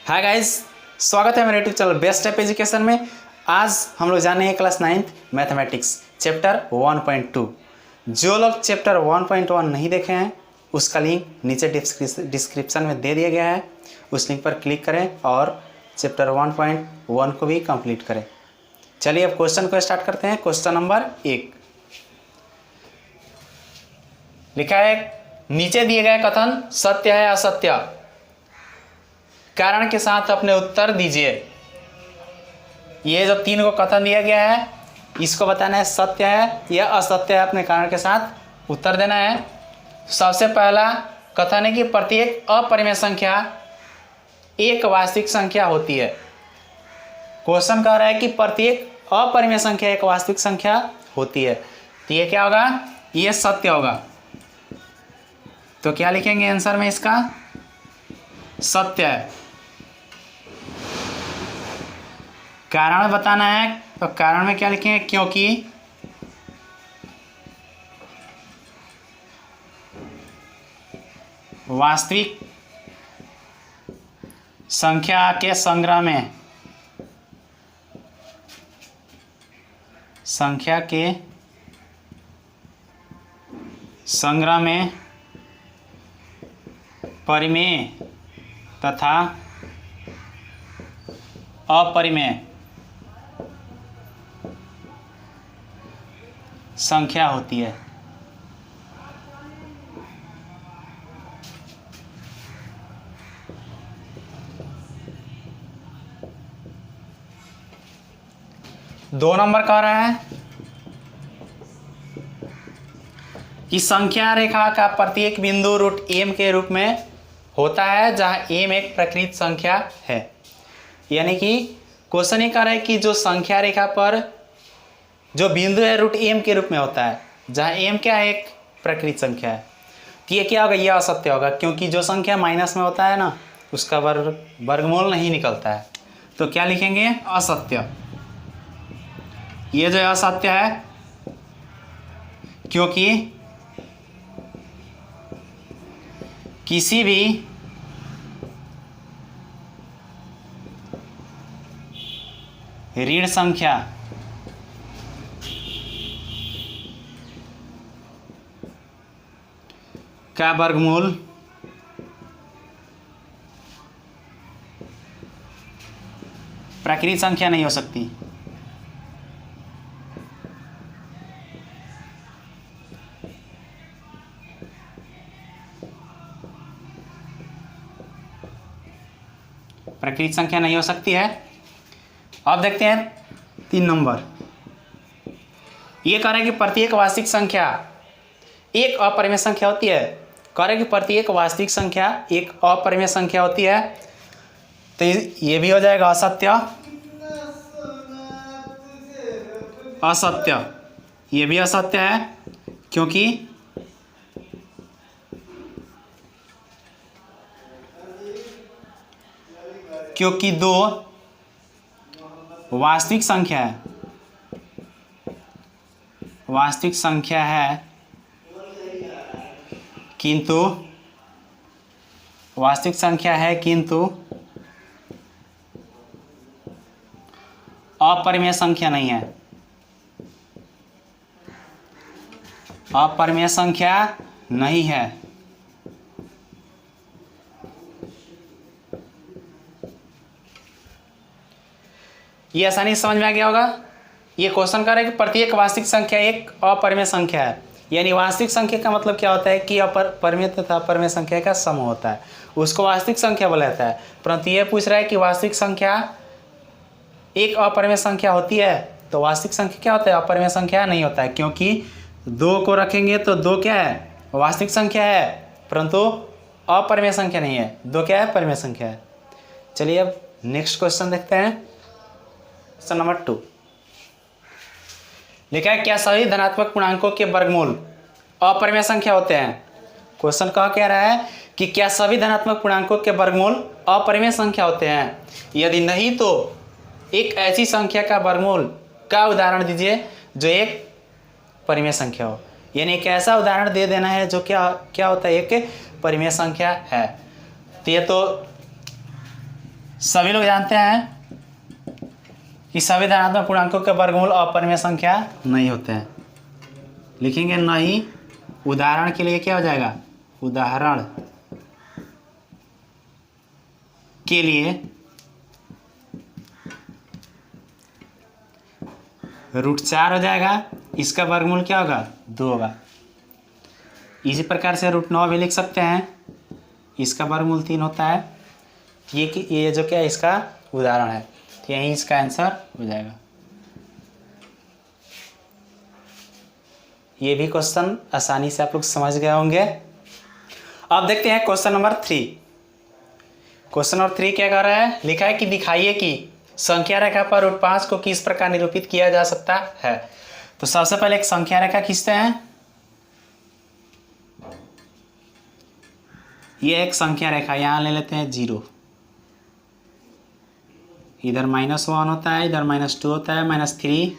Hi guys, स्वागत है मेरे YouTube channel best step education में। आज हम लोग जाने हैं क्लास 9th मैथमेटिक्स चैप्टर 1.2। जो लोग चैप्टर 1.1 नहीं देखे हैं उसका लिंक नीचे डिस्क्रिप्शन में दे दिया गया है। उस लिंक पर क्लिक करें और चैप्टर 1.1 को भी कंप्लीट करें। चलिए अब क्वेश्चन को स्टार्ट करते हैं। क्वेश्चन नंबर 1 लिखा है, नीचे दिए गए कथन सत्य है असत्य, कारण के साथ अपने उत्तर दीजिए। ये जो तीन को कथन दिया गया है इसको बताना है सत्य है या असत्य है, अपने कारण के साथ उत्तर देना है। सबसे पहला कथन है कि प्रत्येक अपरिमेय संख्या एक वास्तविक संख्या होती है। क्वेश्चन कह रहा है कि प्रत्येक अपरिमेय संख्या एक वास्तविक संख्या होती है, तो ये क्या होगा? ये सत्य होगा। तो क्या लिखेंगे आंसर में? इसका सत्य है। कारण बताना है, तो कारण में क्या लिखेंगे? क्योंकि वास्तविक संख्या के संग्रह में परिमेय तथा अपरिमेय संख्या होती है। दो नंबर कह रहा है कि संख्या रेखा का प्रत्येक बिंदु रूट एम के रूप में होता है जहां एम एक प्रकृत संख्या है। यानी कि क्वेश्चन ये कह रहा है कि जो संख्या रेखा पर जो बिंदु है रूट एम के रूप में होता है जहां एम क्या है? एक प्रकृत संख्या है। तो ये क्या होगा? ये असत्य होगा, क्योंकि जो संख्या माइनस में होता है ना उसका वर्गमूल नहीं निकलता है। तो क्या लिखेंगे? असत्य। ये जो असत्य है क्योंकि किसी भी ऋण संख्या का वर्गमूल प्रकृत संख्या नहीं हो सकती। प्रकृत संख्या नहीं हो सकती है। अब देखते हैं 3 नंबर। ये कह रहा है कि प्रत्येक वास्तविक संख्या एक अपरिमेय संख्या होती है। कह रहे कि प्रत्येक वास्तविक संख्या एक अपरिमेय संख्या होती है, तो ये भी हो जाएगा असत्य। असत्य, ये भी असत्य है क्योंकि दो वास्तविक संख्या है किंतु अपरिमेय संख्या नहीं है। अपरिमेय संख्या नहीं है। ये आसानी से समझ में आ गया होगा। ये क्वेश्चन कर रहा है कि प्रत्येक वास्तविक संख्या एक अपरिमेय संख्या है। यानी वास्तविक संख्या का मतलब क्या होता है कि परिमेय तथा अपरिमेय संख्या का सम होता है, उसको वास्तविक संख्या बोला जाता है। परंतु ये पूछ रहा है कि वास्तविक संख्या एक अपरिमेय संख्या होती है, तो वास्तविक संख्या क्या होता है? अपरिमेय संख्या नहीं होता है, क्योंकि दो को रखेंगे तो दो क्या है? वास्तविक संख्या है, परंतु अपरिमेय संख्या नहीं है। दो क्या है? परिमेय संख्या है। चलिए अब नेक्स्ट क्वेश्चन देखते हैं। क्वेश्चन नंबर 2 लिखा है, क्या सभी धनात्मक पूर्णांकों के वर्गमूल अपरिमेय संख्या होते हैं? क्वेश्चन कह रहा है कि क्या सभी धनात्मक पूर्णांकों के वर्गमूल अपरिमेय संख्या होते हैं? यदि नहीं तो एक ऐसी संख्या का वर्गमूल का उदाहरण दीजिए जो एक परिमेय संख्या हो। यानी एक ऐसा उदाहरण दे देना है जो क्या होता है? एक परिमेय संख्या है। तो ये तो सभी लोग जानते हैं कि सभी धनात्मक पूर्णांकों के वर्गमूल अपरिमेय संख्या नहीं होते हैं। लिखेंगे नहीं। उदाहरण के लिए क्या हो जाएगा, उदाहरण के लिए √4 हो जाएगा, इसका वर्गमूल क्या होगा, 2 होगा। इसी प्रकार से √9 भी लिख सकते हैं, इसका वर्गमूल 3 होता है। ये जो क्या है इसका उदाहरण है, तो यही इसका आंसर हो जाएगा। ये भी क्वेश्चन आसानी से आप लोग समझ गए होंगे। अब देखते हैं क्वेश्चन नंबर 3। क्वेश्चन नंबर 3 क्या कर रहा है, लिखा है कि दिखाइए कि संख्या रेखा पर √5 को किस प्रकार निरूपित किया जा सकता है। तो सबसे पहले एक संख्या रेखा खींचते हैं। ये एक संख्या रेखा, यहाँ ले लेते हैं 0, इधर -1 होता है, इधर -2 होता है, -3,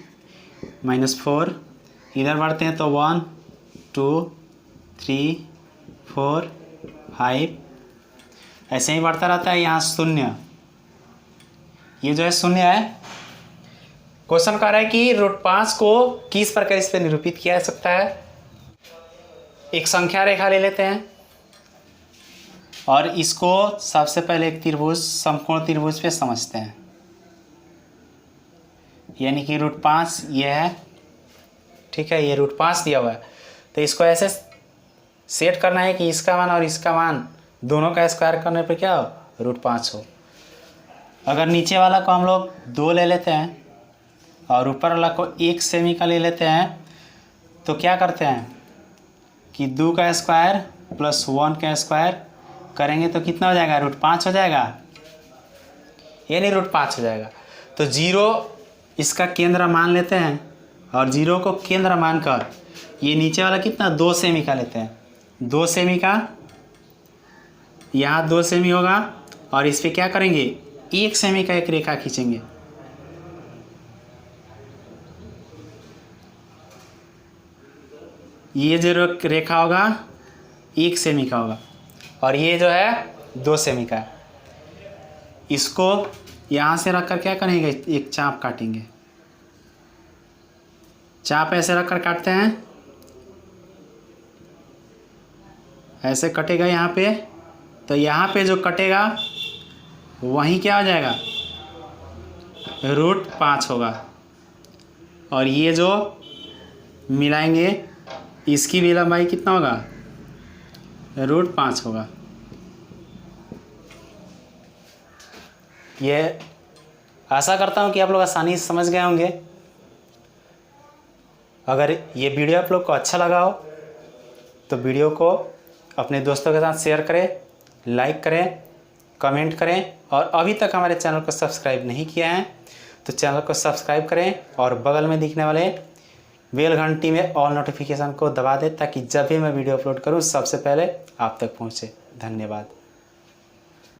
-4, इधर बढ़ते हैं तो 1 2 3 4 5, ऐसे ही बढ़ता रहता है। यहाँ 0, ये जो है 0 है। क्वेश्चन कह रहा है कि √5 को किस प्रकार इस पर निरूपित किया जा सकता है। एक संख्या रेखा ले लेते हैं और इसको सबसे पहले एक त्रिभुज, समकोण त्रिभुज पे समझते हैं। यानी कि √5 ये है, ठीक है, ये √5 दिया हुआ है। तो इसको ऐसे सेट करना है कि इसका मान और इसका मान दोनों का स्क्वायर करने पे क्या हो, √5 हो। अगर नीचे वाला को हम लोग 2 ले लेते हैं और ऊपर वाला को 1 सेमी का ले लेते हैं, तो क्या करते हैं कि 2 का स्क्वायर प्लस 1 का स्क्वायर करेंगे तो कितना हो जाएगा, √5 हो जाएगा, यानी √5 हो जाएगा। तो 0 इसका केंद्र मान लेते हैं और 0 को केंद्र मानकर ये नीचे वाला कितना, 2 सेमी का लेते हैं। 2 सेमी का, यहाँ 2 सेमी होगा और इस पर क्या करेंगे, 1 सेमी का एक रेखा खींचेंगे। ये जो रेखा होगा 1 सेमी का होगा और ये जो है 2 सेमी का है। इसको यहाँ से रखकर क्या करेंगे, एक चाप काटेंगे। चाप ऐसे रखकर काटते हैं, ऐसे कटेगा यहाँ पे। तो यहाँ पे जो कटेगा वहीं क्या हो जाएगा, √5 होगा। और ये जो मिलाएंगे इसकी भी लंबाई कितना होगा, √5 होगा। ये आशा करता हूँ कि आप लोग आसानी से समझ गए होंगे। अगर ये वीडियो आप लोग को अच्छा लगा हो तो वीडियो को अपने दोस्तों के साथ शेयर करें, लाइक करें, कमेंट करें और अभी तक हमारे चैनल को सब्सक्राइब नहीं किया है तो चैनल को सब्सक्राइब करें और बगल में दिखने वाले बेल घंटी में ऑल नोटिफिकेशन को दबा दें ताकि जब भी मैं वीडियो अपलोड करूं सबसे पहले आप तक पहुंचे। धन्यवाद।